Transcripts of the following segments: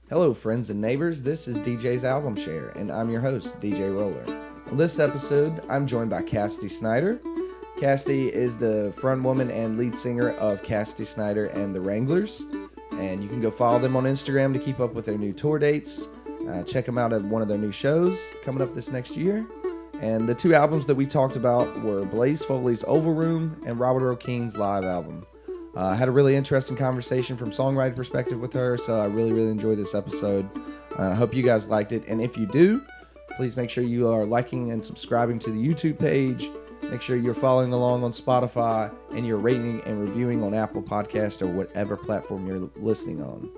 Hello, friends and neighbors. This is DJ's Album Share, and I'm your host, DJ Roller. On this episode, I'm joined by Cassidy Snider. Cassidy is the front woman and lead singer of Cassidy Snider and the Wranglers, and you can go follow them on Instagram to keep up with their new tour dates. Check them out at one of their new shows coming up this next year. And the two albums that we talked about were Blaze Foley's Oval Room and Robert Earl King's live album. I had a really interesting conversation from songwriting perspective with her, so I really enjoyed this episode. I hope you guys liked it, and if you do, please make sure you are liking and subscribing to the YouTube page. Make sure you're following along on Spotify, and you're rating and reviewing on Apple Podcast or whatever platform you're listening on.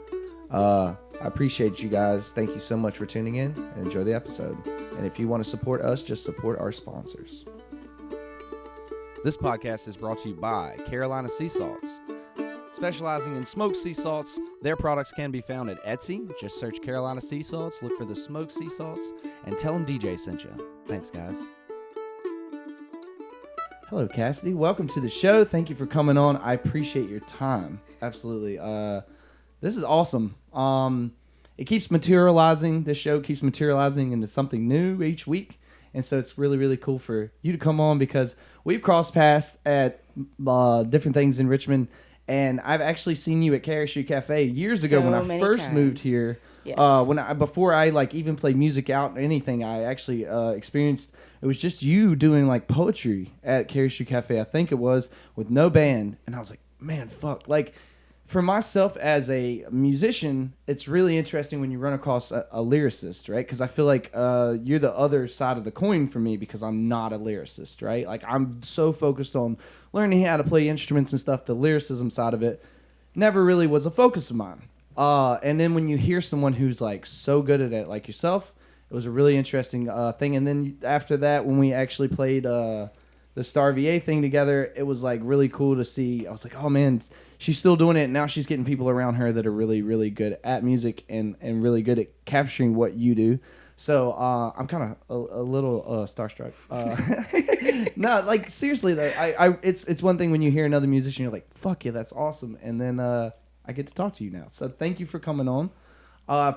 I appreciate you guys. Thank you so much for tuning in, and enjoy the episode. And if you want to support us, just support our sponsors. This podcast is brought to you by Carolina Sea Salts. Specializing in smoked sea salts, their products can be found at Etsy. Just search Carolina Sea Salts, look for the smoked sea salts, and tell them DJ sent you. Thanks, guys. Hello, Cassidy. Welcome to the show. Thank you for coming on. I appreciate your time. Absolutely. This is awesome. It keeps materializing. This show keeps materializing into something new each week. And so it's really cool for you to come on because we've crossed paths at different things in Richmond. And I've actually seen you at Cassidy Cafe years ago when I first moved here. Yes. Before I even played music out or anything, I actually experienced, it was just you doing like poetry at Cassidy Cafe, I think it was, with no band. And I was like, man, fuck. Like, for myself as a musician, it's really interesting when you run across a lyricist, right? Because I feel like you're the other side of the coin for me because I'm not a lyricist, right? Like, I'm so focused on learning how to play instruments and stuff. The lyricism side of it never really was a focus of mine. And then when you hear someone who's like so good at it, like yourself, it was a really interesting thing. And then after that, when we actually played the Star VA thing together, it was like really cool to see. I was like, oh man, she's still doing it. And now she's getting people around her that are really good at music and really good at capturing what you do. So I'm kind of a little starstruck. No, like seriously though, it's one thing when you hear another musician, you're like, fuck yeah, that's awesome. And then I get to talk to you now. So thank you for coming on.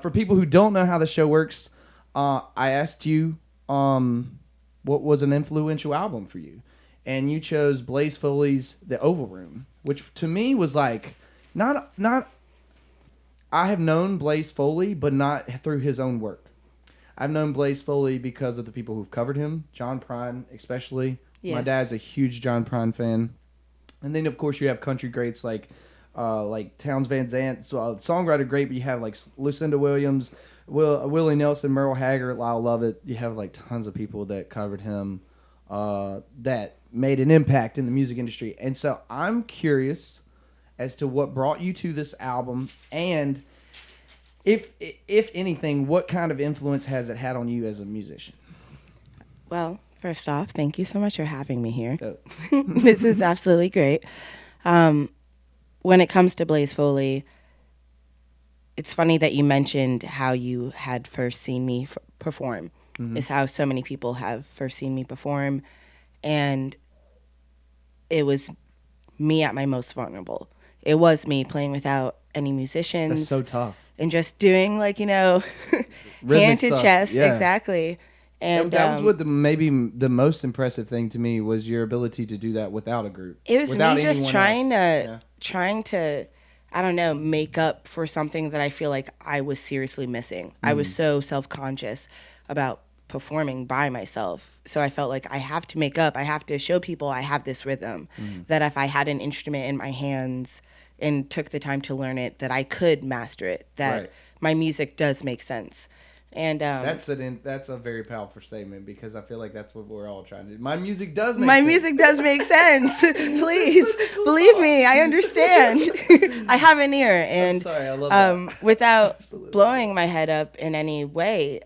For people who don't know how the show works, I asked you what was an influential album for you. And you chose Blaze Foley's The Oval Room, which to me was like, not. I have known Blaze Foley, but not through his own work. I've known Blaze Foley because of the people who've covered him, John Prine especially. Yes. My dad's a huge John Prine fan. And then, of course, you have country greats like Townes Van Zandt, songwriter great, but you have like Lucinda Williams, Willie Nelson, Merle Haggard, Lyle Lovett. You have like tons of people that covered him that made an impact in the music industry. And so I'm curious as to what brought you to this album, and if anything, what kind of influence has it had on you as a musician? Well, first off, thank you so much for having me here. This is absolutely great. When it comes to Blaze Foley, it's funny that you mentioned how you had first seen me perform. Mm-hmm. It's how so many people have first seen me perform. And it was me at my most vulnerable. It was me playing without any musicians. That's so tough. And just doing hand to chest. Yeah. Exactly. And that was what maybe the most impressive thing to me was your ability to do that without a group. It was me just trying to, I don't know, make up for something that I feel like I was seriously missing. I was so self-conscious about performing by myself. So I felt like I have to make up. I have to show people I have this rhythm, that if I had an instrument in my hands and took the time to learn it, that I could master it, that my music does make sense. And that's a very powerful statement because I feel like that's what we're all trying to do. My music does make sense. My music does make sense. Please believe me, I understand. I have an ear, and sorry, I love that. Without blowing my head up in any way,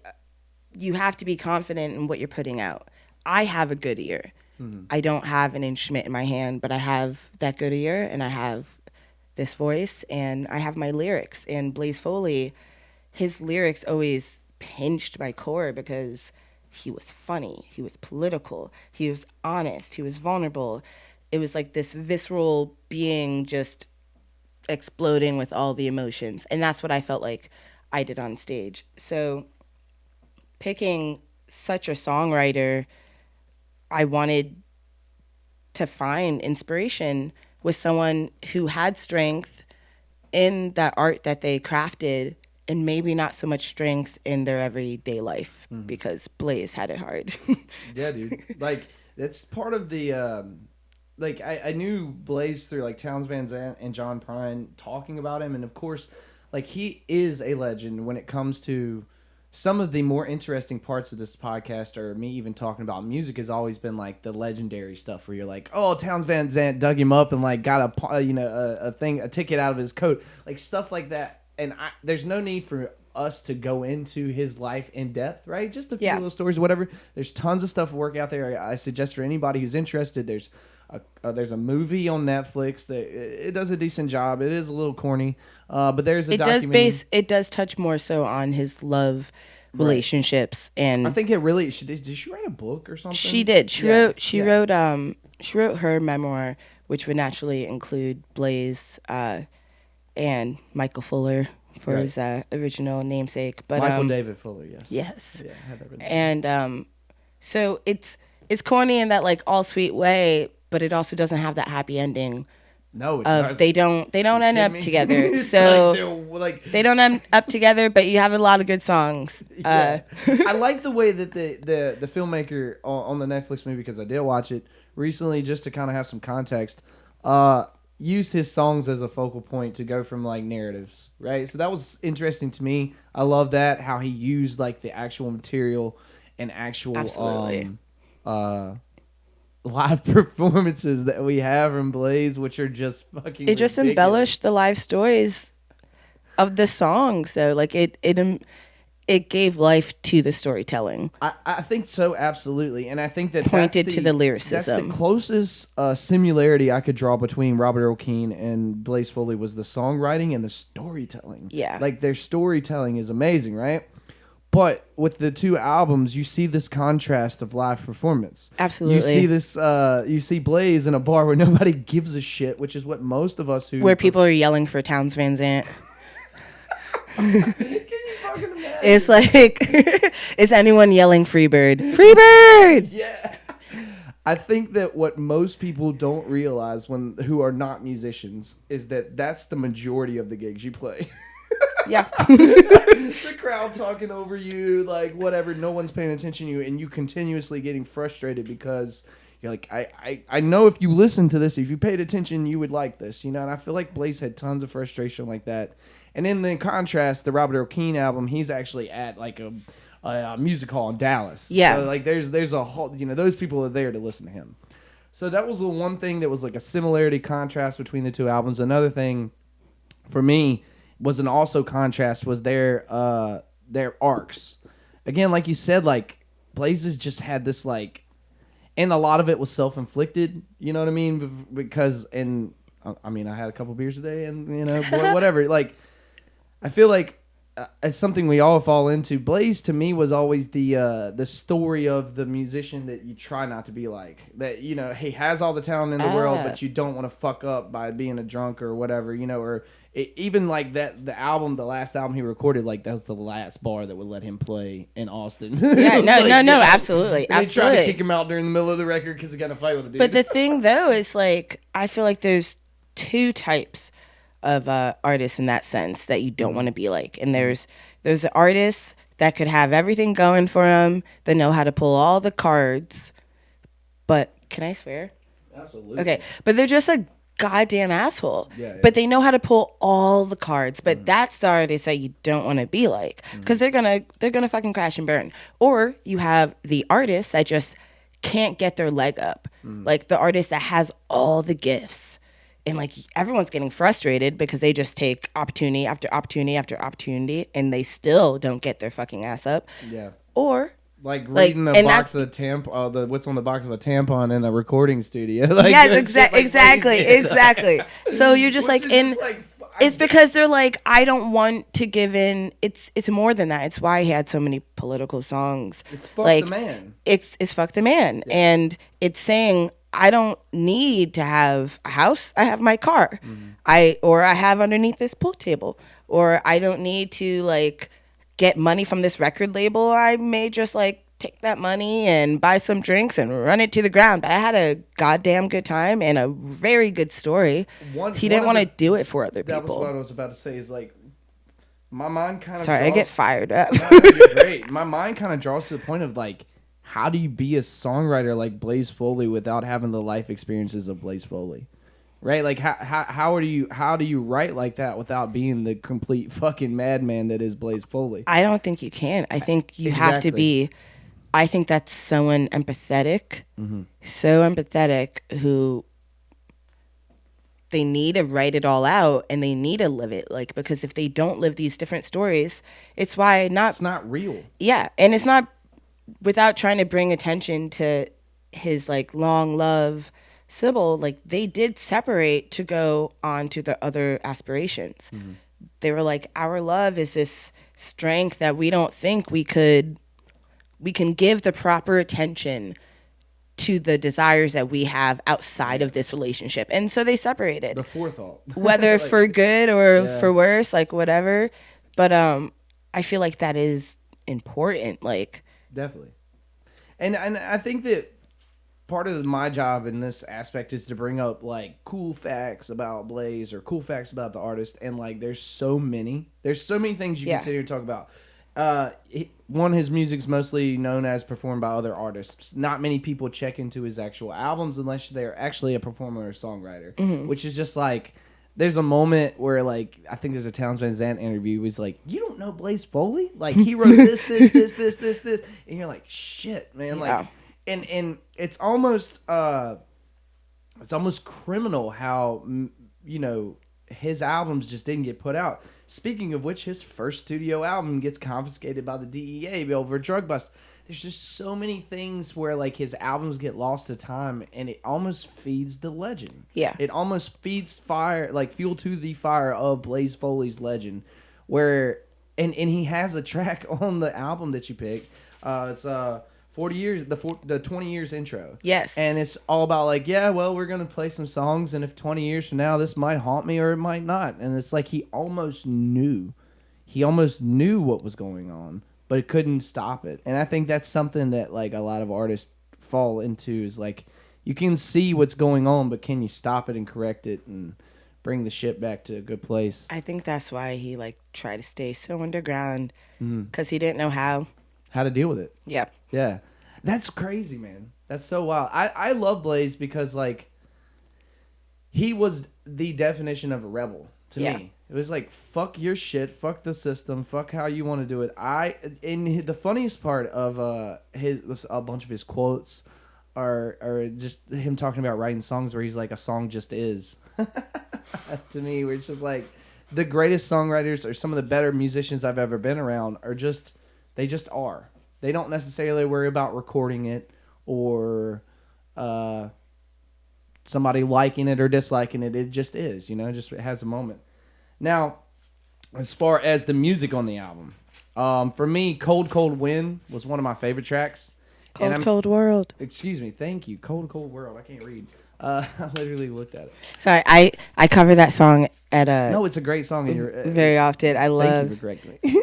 you have to be confident in what you're putting out. I have a good ear. Mm-hmm. I don't have an instrument in my hand, but I have that good ear, and I have this voice, and I have my lyrics. And Blaze Foley, his lyrics always pinched my core because he was funny, he was political, he was honest, he was vulnerable. It was like this visceral being just exploding with all the emotions. And that's what I felt like I did on stage. So picking such a songwriter, I wanted to find inspiration with someone who had strength in that art that they crafted and maybe not so much strength in their everyday life because Blaze had it hard. Yeah, dude. Like, that's part of the, like, I knew Blaze through, like, Townes Van Zandt and John Prine talking about him. And, of course, like, he is a legend when it comes to some of the more interesting parts of this podcast, or me even talking about music, has always been, like, the legendary stuff where you're like, oh, Townes Van Zandt dug him up and, like, got a ticket out of his coat. Like, stuff like that. And there's no need for us to go into his life in depth, right? Just a few little stories, whatever. There's tons of stuff to work out there. I suggest for anybody who's interested, there's a movie on Netflix that it does a decent job. It is a little corny, but there's a documentary. It does touch more so on his love relationships, and I think it really. Did she write a book or something? She did. She wrote her memoir, which would naturally include Blaze and Michael Fuller for his original namesake. But Michael David Fuller, yes. Yes. Yeah, I had that written down. And so it's corny in that, like, all sweet way, but it also doesn't have that happy ending. No, they don't end up together. So like they don't end up together, but you have a lot of good songs. Yeah. I like the way that the filmmaker on the Netflix movie, because I did watch it recently just to kind of have some context, used his songs as a focal point to go from, like, narratives, right? So that was interesting to me. I love that, how he used, like, the actual material and actual live performances that we have in Blaze, which are just fucking it just ridiculous. Embellished the live stories of the song. So, like, it gave life to the storytelling. I think so, absolutely. And I think that pointed to the lyricism. That's the closest similarity I could draw between Robert Earl Keen and Blaze Foley, was the songwriting and the storytelling. Yeah. Like, their storytelling is amazing, right? But with the two albums, you see this contrast of live performance. Absolutely. You see this, you see Blaze in a bar where nobody gives a shit, which is what most of us where people are yelling for Townes Van Zandt. Can you fucking imagine? It's like, is anyone yelling Freebird? Freebird! Yeah. I think that what most people don't realize who are not musicians is that that's the majority of the gigs you play. Yeah. The crowd talking over you, like, whatever, no one's paying attention to you, and you continuously getting frustrated because you're like, I know if you listen to this, if you paid attention, you would like this, you know? And I feel like Blaze had tons of frustration like that. And in the contrast, the Robert Earl Keen album, he's actually at, like, a music hall in Dallas. Yeah. So, like, there's a whole, you know, those people are there to listen to him. So that was the one thing that was, like, a similarity, contrast between the two albums. Another thing for me was an also contrast was their arcs. Again, like you said, like, Blaze's just had this, like, and a lot of it was self-inflicted, you know what I mean? Because, and I mean, I had a couple beers a day, and, you know, whatever. Like, I feel like it's something we all fall into. Blaze, to me, was always the story of the musician that you try not to be like. That, you know, he has all the talent in the world, but you don't want to fuck up by being a drunk or whatever, you know, or even like that, the last album he recorded, like, that was the last bar that would let him play in Austin. Yeah, no, absolutely. They tried to kick him out during the middle of the record because he got in a fight with a dude. But the thing, though, is, like, I feel like there's two types of artists in that sense that you don't want to be like. And there's artists that could have everything going for them, that know how to pull all the cards. But, can I swear? Absolutely. Okay, but they're just a goddamn asshole. Yeah. But they know how to pull all the cards. But that's the artist that you don't want to be like, because they're gonna fucking crash and burn. Or you have the artist that just can't get their leg up, like the artist that has all the gifts, and, like, everyone's getting frustrated because they just take opportunity after opportunity after opportunity, and they still don't get their fucking ass up. Yeah. Or like reading a box of what's on the box of a tampon in a recording studio. Like, yes, exactly. So you're just like it's because they're like, I don't want to give in. It's more than that. It's why he had so many political songs. It's fuck like, the man. It's fuck the man, and it's saying, I don't need to have a house. I have my car. I have underneath this pool table. Or I don't need to like get money from this record label. I may just like take that money and buy some drinks and run it to the ground. But I had a goddamn good time and a very good story. He didn't want to do it for other people. That was what I was about to say is like, my mind kind of Sorry, I get fired up. No, you're great. My mind kind of draws to the point of like, how do you be a songwriter like Blaze Foley without having the life experiences of Blaze Foley? Right? Like how do you write like that without being the complete fucking madman that is Blaze Foley? I don't think you can. I think you have to be. I think that's someone empathetic, so empathetic who they need to write it all out and they need to live it. Like, because if they don't live these different stories, it's not real. Yeah, and it's not without trying to bring attention to his like long love Sybil. Like, they did separate to go on to the other aspirations. They were like, our love is this strength that we don't think we can give the proper attention to the desires that we have outside of this relationship. And so they separated. The forethought. Whether like, for good or for worse, like whatever. But I feel like that is important. Like, definitely. And I think that part of my job in this aspect is to bring up like cool facts about Blaze or cool facts about the artist. And like, there's so many things you can sit here and talk about. His music's mostly known as performed by other artists. Not many people check into his actual albums unless they're actually a performer or songwriter, which is just like, there's a moment where like, I think there's a Townes Van Zandt interview. He's like, you don't know Blaze Foley? Like, he wrote this, and you're like, shit, man. Like, and it's almost criminal how, you know, his albums just didn't get put out. Speaking of which, his first studio album gets confiscated by the DEA over a drug bust. There's just so many things where like his albums get lost to time, and it almost feeds the legend. Yeah, it almost feeds fire, like fuel to the fire of Blaze Foley's legend. Where and he has a track on the album that you picked. It's 40 years, the 20 years intro. Yes. And it's all about like, yeah, well, we're going to play some songs, and if 20 years from now, this might haunt me or it might not. And it's like he almost knew what was going on, but it couldn't stop it. And I think that's something that like a lot of artists fall into is like, you can see what's going on, but can you stop it and correct it and bring the ship back to a good place? I think that's why he like tried to stay so underground, because he didn't know how to deal with it. Yeah. Yeah. That's crazy, man. That's so wild. I love Blaze because, like, he was the definition of a rebel to me. It was like, fuck your shit, fuck the system, fuck how you want to do it. And the funniest part of a bunch of his quotes are just him talking about writing songs where he's like, a song just is. To me, where it's just like, the greatest songwriters or some of the better musicians I've ever been around they just are. They don't necessarily worry about recording it or somebody liking it or disliking it. It just is, you know, it has a moment. Now, as far as the music on the album, for me, Cold Cold Wind was one of my favorite tracks. Cold World. Excuse me. Thank you. Cold World. I can't read. I literally looked at it. Sorry, I cover that song at a... No, it's a great song. Very often. I love... Thank you for correcting me.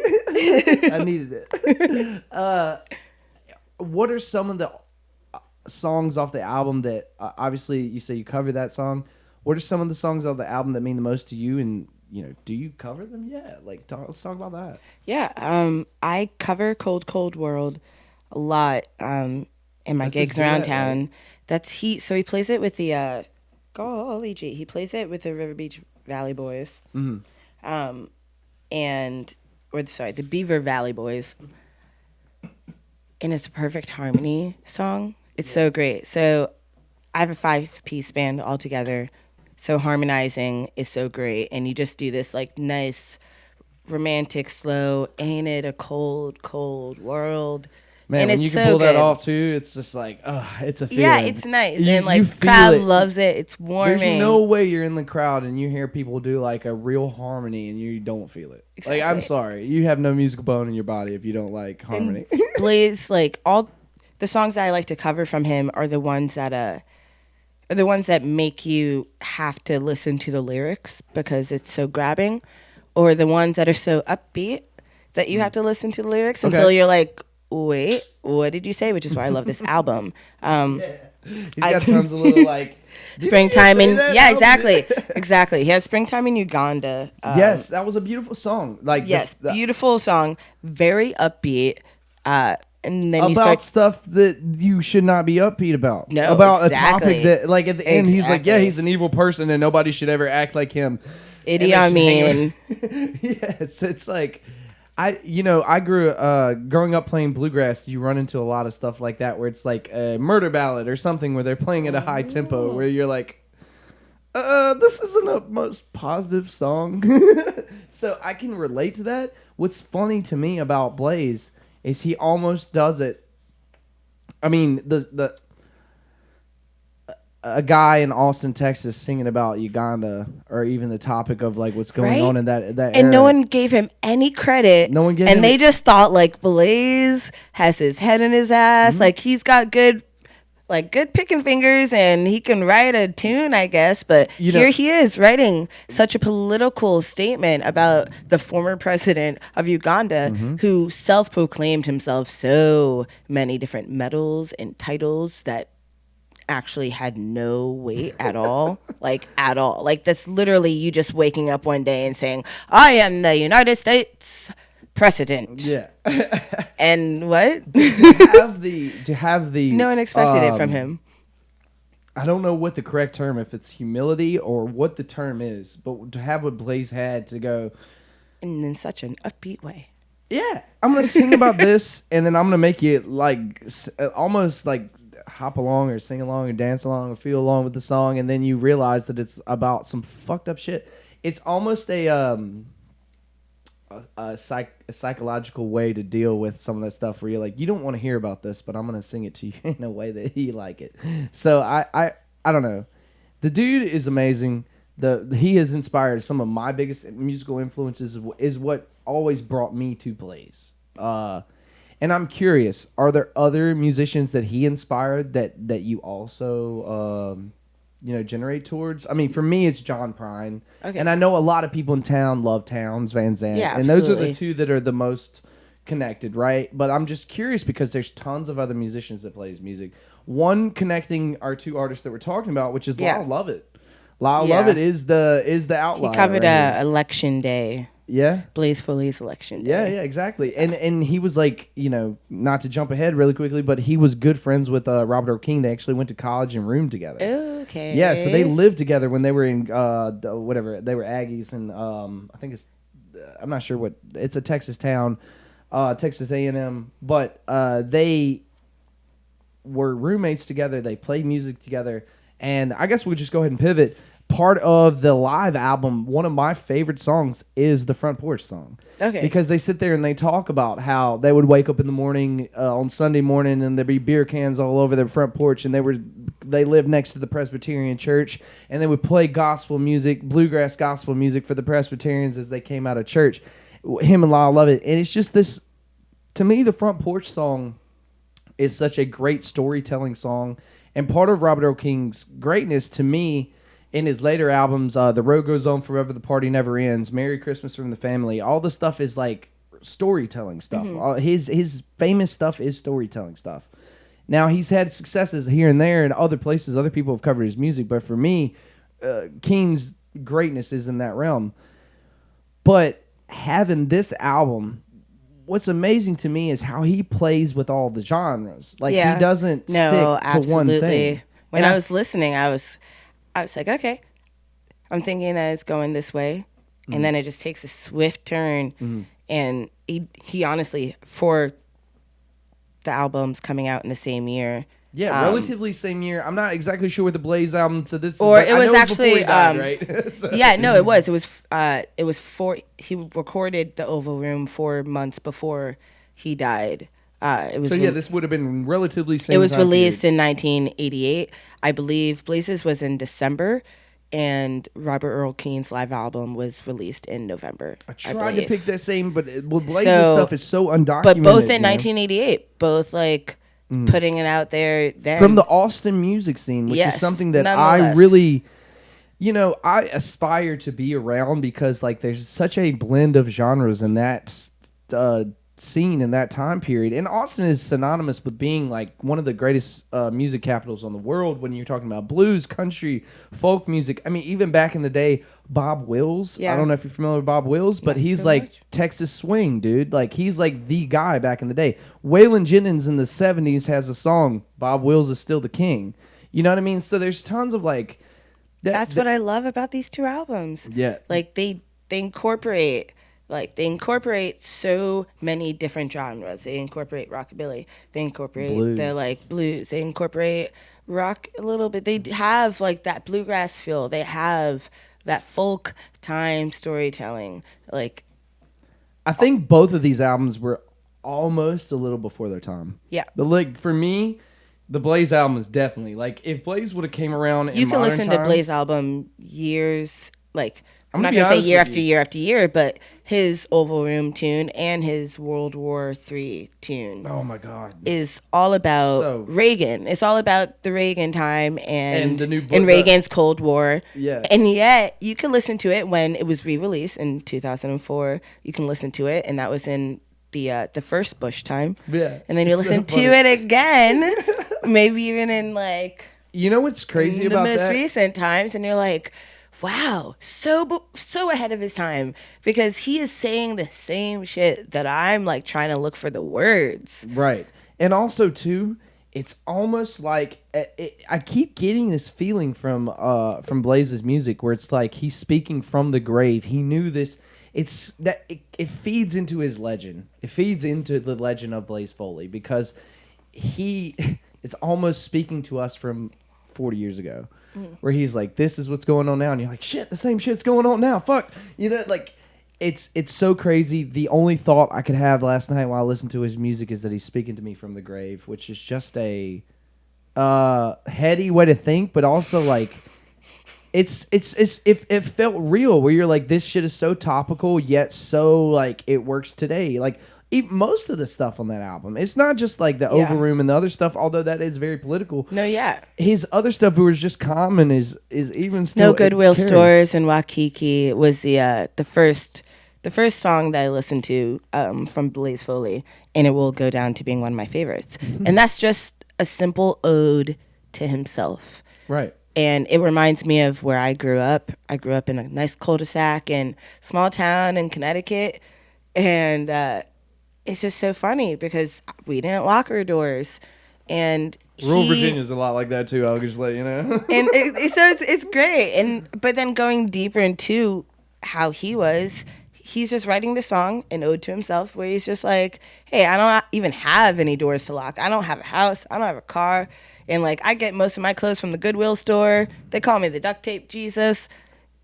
I needed it. What are some of the songs off the album that... obviously, you say you cover that song. What are some of the songs off the album that mean the most to you? And, you know, do you cover them? Yeah. Like, let's talk about that. Yeah. I cover Cold World a lot in my gigs around town. Right? So he plays it with the golly gee, he plays it with the River Beach Valley Boys, the Beaver Valley Boys, and it's a perfect harmony song. It's so great. So I have a 5-piece band all together, so harmonizing is so great, and you just do this like nice, romantic, slow. Ain't it a cold, cold world? Man, when you can pull that off too, it's just like, it's a feeling. Yeah, it's nice. And like, crowd loves it. It's warming. There's no way you're in the crowd and you hear people do like a real harmony and you don't feel it. Exactly. Like, I'm sorry. You have no musical bone in your body if you don't like harmony. Blaze, like, all the songs that I like to cover from him are the ones that are the ones that make you have to listen to the lyrics because it's so grabbing, or the ones that are so upbeat that you have to listen to the lyrics until you're like, wait, what did you say? Which is why I love this album. He's got tons of little like springtime in exactly. He has Springtime in Uganda. Yes, that was a beautiful song. Like beautiful song, very upbeat. And then about stuff that you should not be upbeat about. No, about exactly. a topic that, like, at the end, he's like, yeah, he's an evil person and nobody should ever act like him. Idi Amin. Yes, it's like, growing up playing bluegrass, you run into a lot of stuff like that where it's like a murder ballad or something where they're playing at a high tempo where you're like, this isn't a most positive song. So I can relate to that. What's funny to me about Blaze is he almost does it. I mean, a guy in Austin, Texas, singing about Uganda, or even the topic of like what's going on in that and era. No one gave him any credit. No one gave and they just thought like Blaze has his head in his ass, like he's got good picking fingers and he can write a tune, I guess. But here he is writing such a political statement about the former president of Uganda, who self-proclaimed himself so many different medals and titles that actually had no weight at all. Like that's literally you just waking up one day and saying, I am the United States president. Yeah. And what? to have the no one expected it from him. I don't know what the correct term, if it's humility or what the term is, but to have what Blaze had to go in such an upbeat way. Yeah, I'm gonna sing about this, and then I'm gonna make you like almost like hop along or sing along or dance along or feel along with the song, and then you realize that it's about some fucked up shit. It's almost a psychological way to deal with some of that stuff where you're like, you don't want to hear about this, but I'm gonna sing it to you in a way that you like it. So I don't know. The dude is amazing. He has inspired some of my biggest musical influences. Is what always brought me to Blaze. And I'm curious, are there other musicians that he inspired that you also generate towards? I mean, for me, it's John Prine. Okay. And I know a lot of people in town love Towns Van Zandt. Yeah, and those are the two that are the most connected, right? But I'm just curious because there's tons of other musicians that play his music. One connecting our two artists that we're talking about, which is Lyle Lovett. Lyle Lovett is the outlier. He covered Election Day. Yeah. Blaze Foley's Election Day. Yeah, exactly. And he was like, not to jump ahead really quickly, but he was good friends with Robert Earl King. They actually went to college and roomed together. Okay. Yeah, so they lived together when they were in whatever. They were Aggies, and I think I'm not sure what, it's a Texas town, Texas A&M, but they were roommates together. They played music together, and I guess we'll just go ahead and pivot. Part of the live album, one of my favorite songs is the Front Porch song. Okay. Because they sit there and they talk about how they would wake up in the morning on Sunday morning and there'd be beer cans all over their front porch, and they lived next to the Presbyterian church, and they would play gospel music, bluegrass gospel music for the Presbyterians as they came out of church. Him and Lyle Lovett. And it's just this, to me, the Front Porch song is such a great storytelling song. And part of Robert Earl King's greatness to me, in his later albums, The Road Goes On Forever, The Party Never Ends, Merry Christmas from the Family, all the stuff is like storytelling stuff. His famous stuff is storytelling stuff. Now, he's had successes here and there in other places. Other people have covered his music. But for me, King's greatness is in that realm. But having this album, what's amazing to me is how he plays with all the genres. Like, he doesn't stick to one thing. When I was listening, I was like, okay, I'm thinking that it's going this way. And then it just takes a swift turn. And he honestly, for the albums coming out in the same year. Yeah, relatively same year. I'm not exactly sure with the Blaze album. So this or is, it was actually, he died, right? So. Yeah, no, it was. He recorded The Oval Room 4 months before he died. This would have been relatively same. It was released in 1988. I believe Blazes was in December, and Robert Earl King's live album was released in November. I tried to pick that same, but Blazes stuff is so undocumented. But both in 1988, both like putting it out there then. From the Austin music scene, which is something that I really, I aspire to be around, because like there's such a blend of genres in that scene in that time period. And Austin is synonymous with being like one of the greatest music capitals on the world when you're talking about blues, country, folk music. I mean, even back in the day, Bob Wills. I don't know if you're familiar with Bob Wills, but he's like Texas swing, dude. Like he's like the guy back in the day. Waylon Jennings in the 70s has a song, Bob Wills is still the king. You know what I mean? So there's tons of like... That's what I love about these two albums. Yeah. Like they incorporate... Like, they incorporate so many different genres. They incorporate rockabilly. They incorporate the, like, blues. They incorporate rock a little bit. They have, like, that bluegrass feel. They have that folk time storytelling. Like, I think both of these albums were almost a little before their time. Yeah. But, like, for me, the Blaze album is definitely, like, if Blaze would have came around in modern times... You can listen to Blaze album years, like... I'm not going to say year after year after year, but his Oval Room tune and his World War III tune. Oh my God! Is all about Reagan. It's all about the Reagan time and the new Reagan's Cold War. Yeah. And yet you can listen to it when it was re-released in 2004. You can listen to it, and that was in the first Bush time. Yeah. And then you listen to it again, maybe even in like. You know what's crazy about that? The most recent times, and you're like. Wow, so ahead of his time, because he is saying the same shit that I'm like trying to look for the words. Right. And also too, it's almost like I keep getting this feeling from Blaze's music where it's like he's speaking from the grave. He knew this. It's that it feeds into his legend. It feeds into the legend of Blaze Foley, because it's almost speaking to us from 40 years ago. Where he's like, this is what's going on now. And you're like, shit, the same shit's going on now. Fuck. You know, like, it's so crazy. The only thought I could have last night while I listened to his music is that he's speaking to me from the grave, which is just a heady way to think, but also, like, it felt real, where you're like, this shit is so topical, yet so, like, it works today. Like, most of the stuff on that album, it's not just like the Oval Room and the other stuff, although that is very political. No, yeah. His other stuff was just common is even still. No Goodwill Stores in Waikiki was the first song that I listened to from Blaze Foley, and it will go down to being one of my favorites. Mm-hmm. And that's just a simple ode to himself. Right. And it reminds me of where I grew up. I grew up in a nice cul-de-sac in small town in Connecticut, and it's just so funny because we didn't lock our doors, and rural Virginia's a lot like that too. I'll just let you know. And it's great. But then going deeper into how he's just writing the song, an ode to himself, where he's just like, hey, I don't even have any doors to lock. I don't have a house. I don't have a car. And like, I get most of my clothes from the Goodwill store. They call me the duct tape Jesus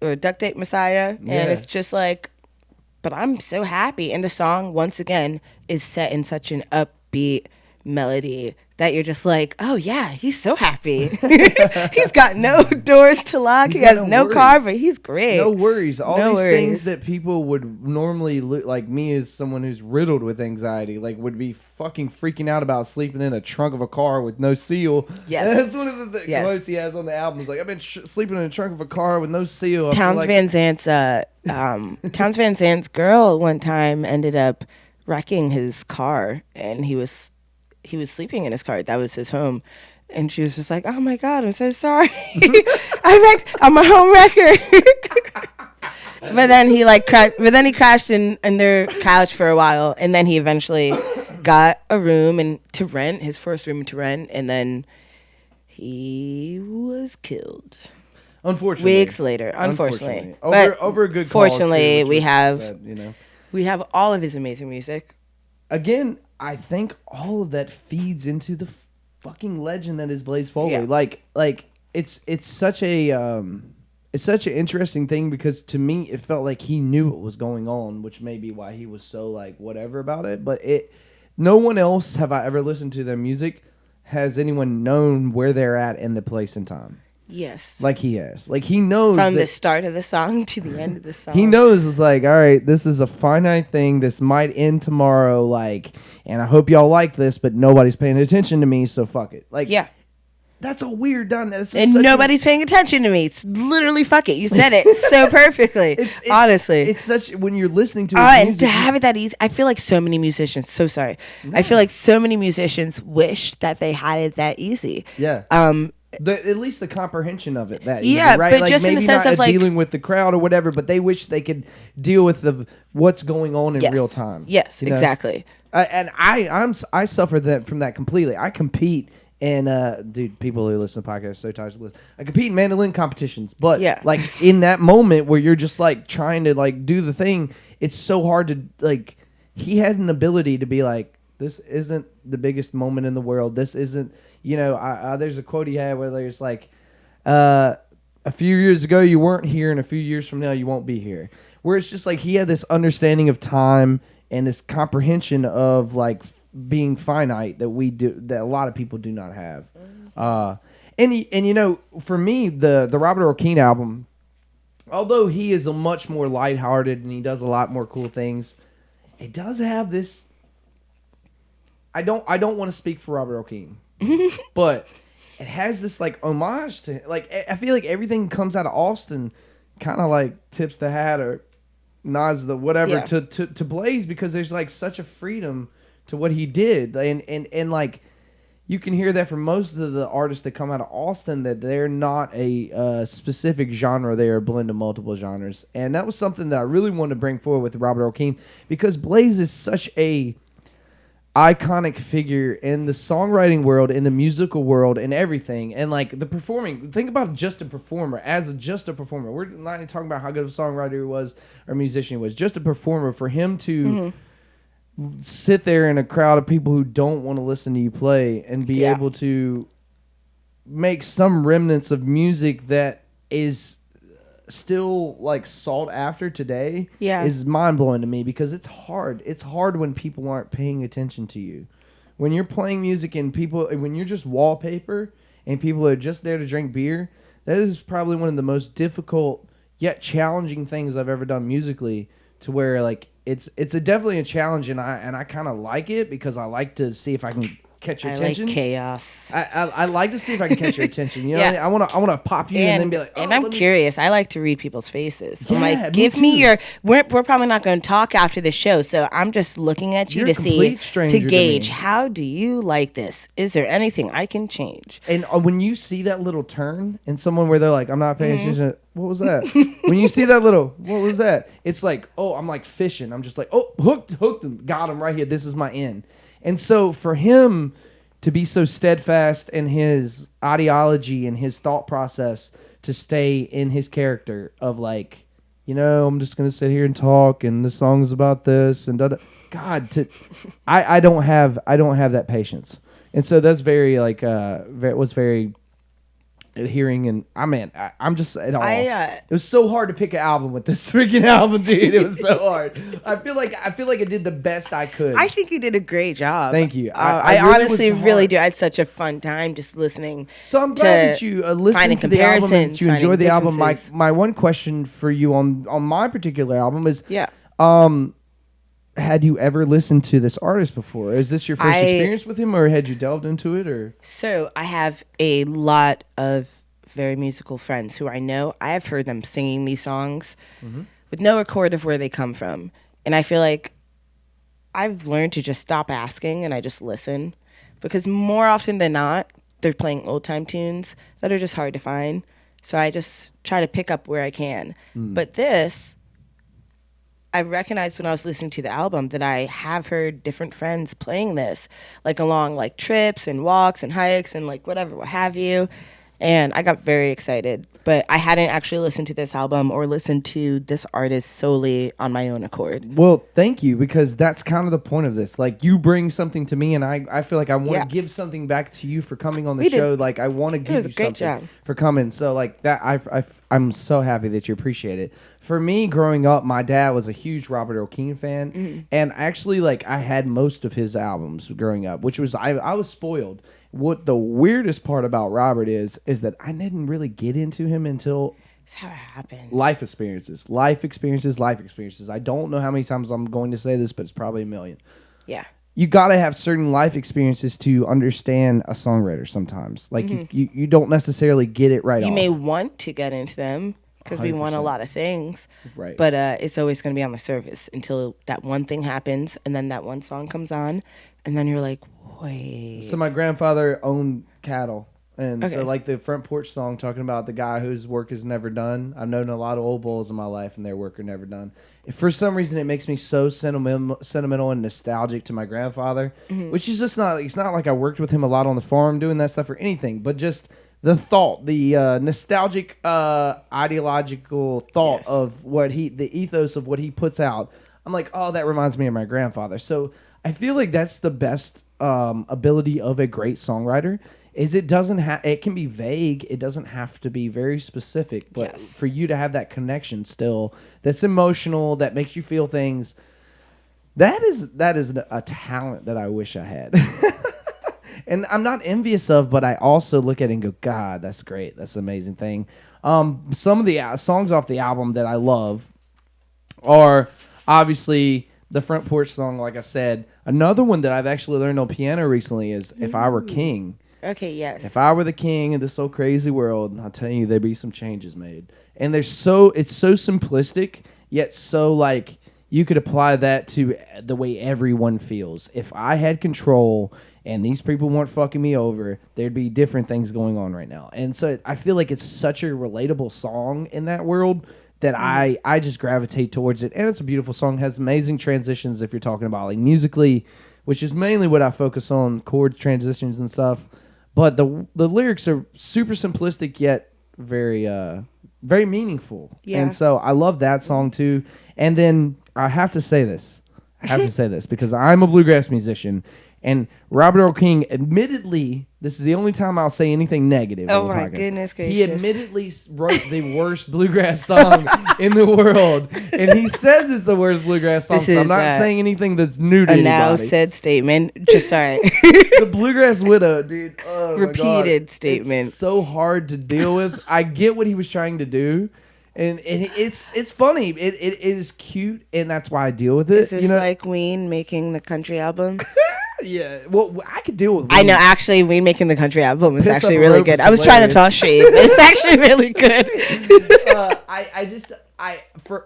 or duct tape Messiah. Yeah. And it's just like, but I'm so happy. And the song, once again, is set in such an upbeat melody that you're just like, oh yeah, he's so happy. He's got no doors to lock. He has no car, but he's great. No worries. All these things that people would normally like me as someone who's riddled with anxiety, like would be fucking freaking out about sleeping in a trunk of a car with no seal. Yes. That's one of the quotes he has on the album. It's like, I've been sleeping in a trunk of a car with no seal. Townes Van Zandt's girl one time ended up wrecking his car, and he was sleeping in his car. That was his home. And she was just like, oh my God, I'm so sorry. I'm a home wrecker. But then he crashed in their couch for a while. And then he eventually got a room his first room to rent. And then he was killed. Unfortunately. Weeks later. Unfortunately. Over a good cause. Fortunately, too, we have all of his amazing music. Again, I think all of that feeds into the fucking legend that is Blaze Foley. Yeah. Like it's such an interesting thing, because to me it felt like he knew what was going on, which may be why he was so like whatever about it. But no one else have I ever listened to their music has anyone known where they're at in the place and time. Yes. like he has. Like he knows from the start of the song to the end of the song. He knows it's like, all right, this is a finite thing. This might end tomorrow. Like, and I hope y'all like this, but nobody's paying attention to me, so fuck it. Like, yeah. That's a weird done. And nobody's paying attention to me. It's literally fuck it. You said it so perfectly. Honestly, it's such when you're listening to it. And to have it that easy, I feel like so many musicians. So sorry. No. I feel like so many musicians wish that they had it that easy. Yeah. At least the comprehension of it that easy, right? But like just maybe in the sense not of like dealing with the crowd or whatever, but they wish they could deal with what's going on in real time. Yes, exactly. And I suffer from that completely. I compete. And dude, people who listen to podcasts are so tired to listen. I compete in mandolin competitions, but like in that moment where you're just like trying to like do the thing, it's so hard to like. He had an ability to be like, this isn't the biggest moment in the world. This isn't, there's a quote he had where there's like, a few years ago you weren't here, and a few years from now you won't be here. Where it's just like he had this understanding of time and this comprehension of like being finite that a lot of people do not have. And for me, the Robert Earl Keen album, although he is a much more lighthearted and he does a lot more cool things, it does have this. I don't want to speak for Robert Earl Keen, but it has this like homage to like I feel like everything comes out of Austin, kind of like tips the hat or nods the whatever to Blaze, because there's like such a freedom to what he did, and like you can hear that from most of the artists that come out of Austin, that they're not a specific genre, they are a blend of multiple genres. And that was something that I really wanted to bring forward with Robert Earl Keen, because Blaze is such a iconic figure in the songwriting world, in the musical world, and everything. And like the performing, think about just a performer just a performer. We're not even talking about how good of a songwriter he was or musician he was, just a performer. For him to sit there in a crowd of people who don't want to listen to you play and be able to make some remnants of music that is still like sought after today is mind-blowing to me, because it's hard. It's hard when people aren't paying attention to you. When you're playing music and when you're just wallpaper and people are just there to drink beer, that is probably one of the most difficult yet challenging things I've ever done musically, to where like it's definitely a challenge, and I kind of like it, because I like to see if I can catch your attention. I like chaos. I like to see if I can catch your attention. You know, I want to pop you and then be like, and I'm curious. I like to read people's faces. I'm like, give me your. We're probably not going to talk after the show, so I'm just looking at you to gauge how do you like this. Is there anything I can change? And when you see that little turn in someone where they're like, I'm not paying attention. What was that? When you see that little, what was that? It's like, oh, I'm like fishing. I'm just like, oh, hooked him, got him right here. This is my end. And so for him to be so steadfast in his ideology and his thought process, to stay in his character of like, I'm just going to sit here and talk, and the song's about this and God, I don't have that patience. And so that's very like, was very adhering, and I'm just at all. It was so hard to pick an album with this freaking album, dude. It was so hard. I feel like I did the best I could. I think you did a great job. Thank you. I honestly really do. I had such a fun time just listening. So I'm glad that you listened to the album and that you enjoyed the album. My one question for you on my particular album is, had you ever listened to this artist before? Is this your first experience with him, or had you delved into it? Or so I have a lot of very musical friends who I know. I have heard them singing these songs with no record of where they come from, and I feel like I've learned to just stop asking and I just listen, because more often than not, they're playing old time tunes that are just hard to find. So I just try to pick up where I can. But this, I recognized when I was listening to the album that I have heard different friends playing this, like along like trips and walks and hikes and like whatever, what have you. And I got very excited, but I hadn't actually listened to this album or listened to this artist solely on my own accord. Well, thank you, because that's kind of the point of this. Like, you bring something to me, and I feel like I want to give something back to you for coming on the show. Like, I want to give you something for coming. So, like, that I'm so happy that you appreciate it. For me, growing up, my dad was a huge Robert Earl Keen fan, and actually, like, I had most of his albums growing up, which was I was spoiled. What the weirdest part about Robert is that I didn't really get into him until That's how it happens. life experiences. I don't know how many times I'm going to say this, but it's probably a million. Yeah. You got to have certain life experiences to understand a songwriter sometimes. Like, you don't necessarily get it right off. You may want to get into them because we want a 100%. lot of things. Right. But it's always going to be on the surface until that one thing happens and then that one song comes on. And then you're like, wait. So my grandfather owned cattle. And Okay. so, like, the front porch song talking about the guy whose work is never done. I've known a lot of old bulls in my life, and their work are never done. If for some reason, it makes me so sentimental and nostalgic to my grandfather, which is just not. It's not like I worked with him a lot on the farm doing that stuff or anything, but just the thought, the nostalgic, ideological thought Yes. of the ethos of what he puts out. I'm like, oh, that reminds me of my grandfather. So I feel like that's the best ability of a great songwriter. Is it doesn't have it can be vague. It doesn't have to be very specific, but Yes. for you to have that connection still, that's emotional, that makes you feel things. That is a talent that I wish I had, and I'm not envious of. But I also look at it and go, God, that's great. That's an amazing thing. Some of the songs off the album that I love are obviously the front porch song. Like I said, another one that I've actually learned on piano recently is "If I Were King." Okay, yes. If I were the king of this so crazy world, I'll tell you, there'd be some changes made. And it's so simplistic, yet so like you could apply that to the way everyone feels. If I had control and these people weren't fucking me over, there'd be different things going on right now. And so I feel like it's such a relatable song in that world that I just gravitate towards it. And it's a beautiful song. It has amazing transitions if you're talking about like musically, which is mainly what I focus on, chord transitions and stuff. But the lyrics are super simplistic yet very very meaningful. Yeah. And so I love that song too. And then I have to say this. Because I'm a bluegrass musician. And Robert Earl King, admittedly, this is the only time I'll say anything negative. Oh on the my podcast. goodness gracious. He admittedly wrote the worst bluegrass song in the world. And he says it's the worst bluegrass song, This so I'm is, not saying anything that's new to a now anybody. said statement. Just sorry. The Bluegrass Widow, dude. Oh my God. Repeated statement. It's so hard to deal with. I get what he was trying to do. And it's funny. It is cute, and that's why I deal with it. Is this like Ween making the country album? Yeah. Well, I could deal with. I know, actually, Ween making the country album is Piss actually Up a really Rope good. is I was trying to hilarious. toss shade, but it's actually really good.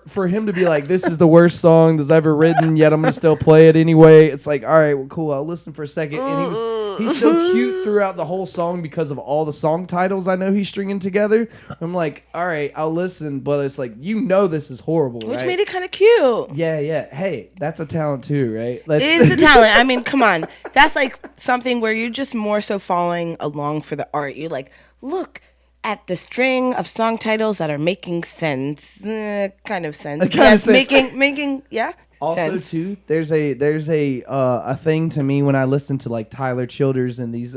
For him to be like, this is the worst song that's ever written, yet I'm gonna still play it anyway. It's like, all right, well, cool. I'll listen for a second. And he's so cute throughout the whole song because of all the song titles I know he's stringing together. I'm like, all right, I'll listen, but it's like, this is horrible, Which right? made it kind of cute. Yeah. Hey, that's a talent too, right? It is a talent. I mean, come on. That's like something where you're just more so following along for the art. You're like, look at the string of song titles that are making sense. Kind of sense. Kind of Yes, sense. making, yeah. Also, sense. too, there's a thing to me when I listen to like Tyler Childers and these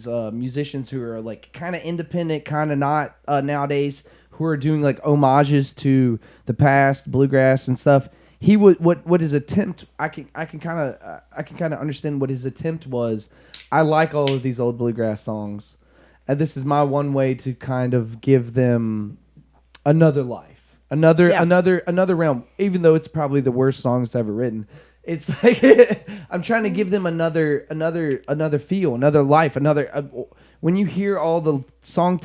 musicians who are like kind of independent, kind of not nowadays, who are doing like homages to the past, bluegrass and stuff. He would what his attempt. I can kind of understand what his attempt was. I like all of these old bluegrass songs, and this is my one way to kind of give them another life. Another realm, even though it's probably the worst songs ever written. It's like I'm trying to give them another feel, another life, when you hear all the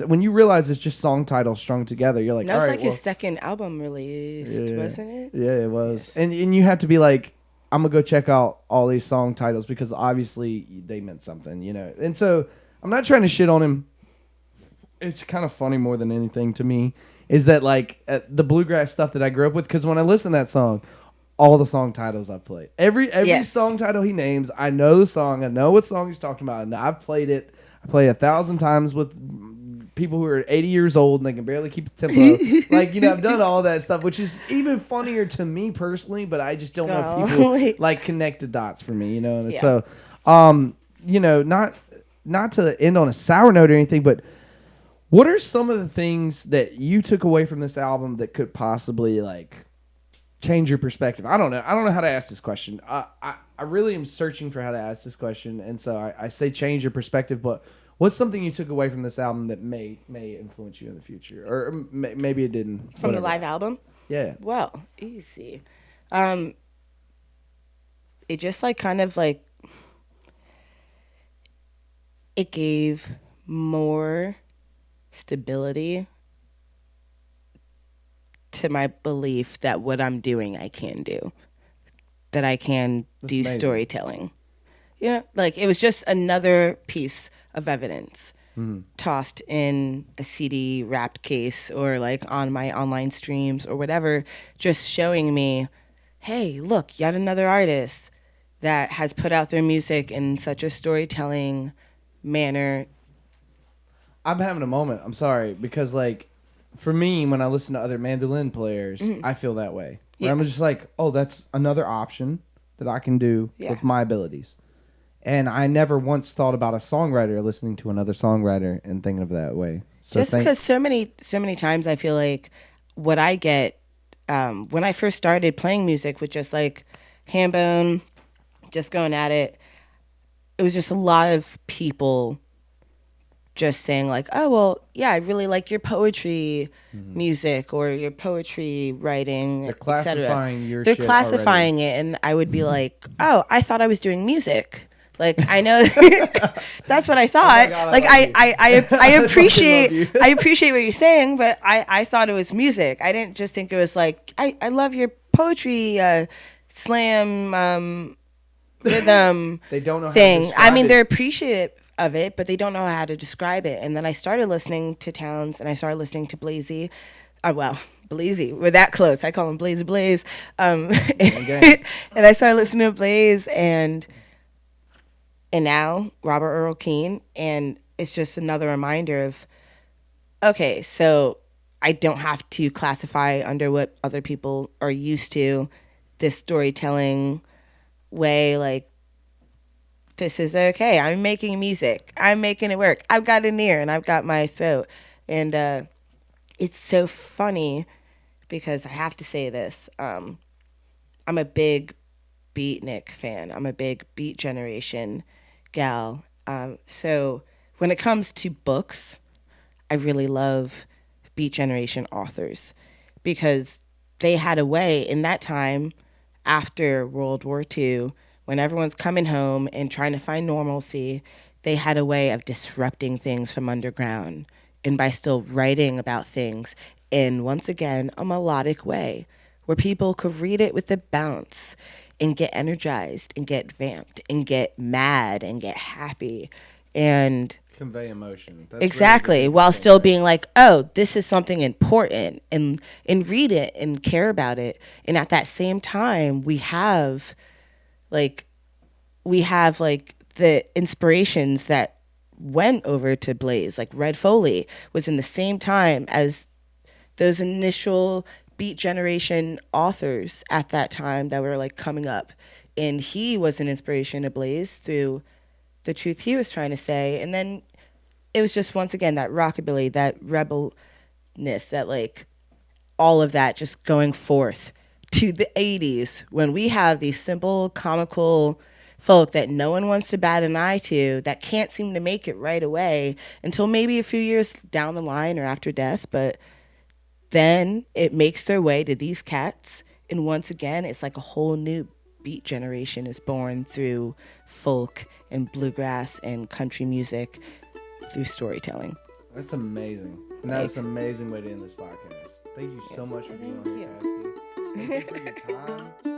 when you realize it's just song titles strung together, you're like, That all was right, like his second album released, wasn't it? Yeah, it was. And you have to be like, I'm gonna go check out all these song titles because obviously they meant something, you know. And so I'm not trying to shit on him. It's kind of funny more than anything to me is that like the bluegrass stuff that I grew up with, because when I listen to that song, all the song titles I've played, every Yes. song title he names, I know the song, I know what song he's talking about, and I've played it. I play 1,000 times with people who are 80 years old and they can barely keep the tempo. Like, you know, I've done all that stuff, which is even funnier to me personally, but I just don't know if people like connect the dots for me, you know. And Yeah. so, you know, not to end on a sour note or anything, but what are some of the things that you took away from this album that could possibly like change your perspective. I don't know how to ask this question. I really am searching for how to ask this question, and so I say change your perspective. But what's something you took away from this album that may influence you in the future, or maybe it didn't? From whatever. the live album? Yeah. Well, easy. It just like kind of like it gave more stability to my belief that what I'm doing I can do, that I can do amazing. Storytelling. You know, like it was just another piece of evidence tossed in a CD wrapped case or like on my online streams or whatever, just showing me, hey, look, yet another artist that has put out their music in such a storytelling manner. I'm having a moment. I'm sorry, because like for me, when I listen to other mandolin players, I feel that way. Where I'm just like, oh, that's another option that I can do with my abilities. And I never once thought about a songwriter listening to another songwriter and thinking of that way. So just because so many times I feel like what I get when I first started playing music with just like Hambone, just going at it, it was just a lot of people just saying like, oh, well, yeah, I really like your poetry music or your poetry writing. They're classifying your They're shit classifying already. it, and I would be like, oh, I thought I was doing music. Like I know that's what I thought. Oh my God, like I appreciate I appreciate what you're saying, but I thought it was music. I didn't just think it was like I love your poetry slam rhythm They don't know thing. how to describe they're it. appreciative of it, but they don't know how to describe it. And then I started listening to Towns, and I started listening to Blazy. Blazy, we're that close. I call him Blaze Blaze. And I started listening to Blaze, and now Robert Earl Keen, and it's just another reminder of, okay, so I don't have to classify under what other people are used to, this storytelling way. Like, this is okay. I'm making music. I'm making it work. I've got an ear and I've got my throat. And it's so funny because I have to say this. I'm a big Beatnik fan. I'm a big Beat Generation gal. So when it comes to books, I really love Beat Generation authors because they had a way in that time after World War II, when everyone's coming home and trying to find normalcy, they had a way of disrupting things from underground, and by still writing about things in, once again, a melodic way where people could read it with a bounce and get energized and get vamped and get mad and get happy and Convey emotion. That's exactly, really while still being like, oh, this is something important, and read it and care about it. And at that same time, we have like the inspirations that went over to Blaze. Like Red Foley was in the same time as those initial Beat Generation authors at that time that were like coming up, and he was an inspiration to Blaze through the truth he was trying to say. And then it was just, once again, that rockabilly, that rebelness, that like all of that just going forth to the 80s when we have these simple comical folk that no one wants to bat an eye to, that can't seem to make it right away until maybe a few years down the line or after death. But then it makes their way to these cats, and once again it's like a whole new Beat Generation is born through folk and bluegrass and country music, through storytelling. That's amazing. And that's an amazing way to end this podcast. Thank you so much for being on here, Cassidy. Thank you for your time.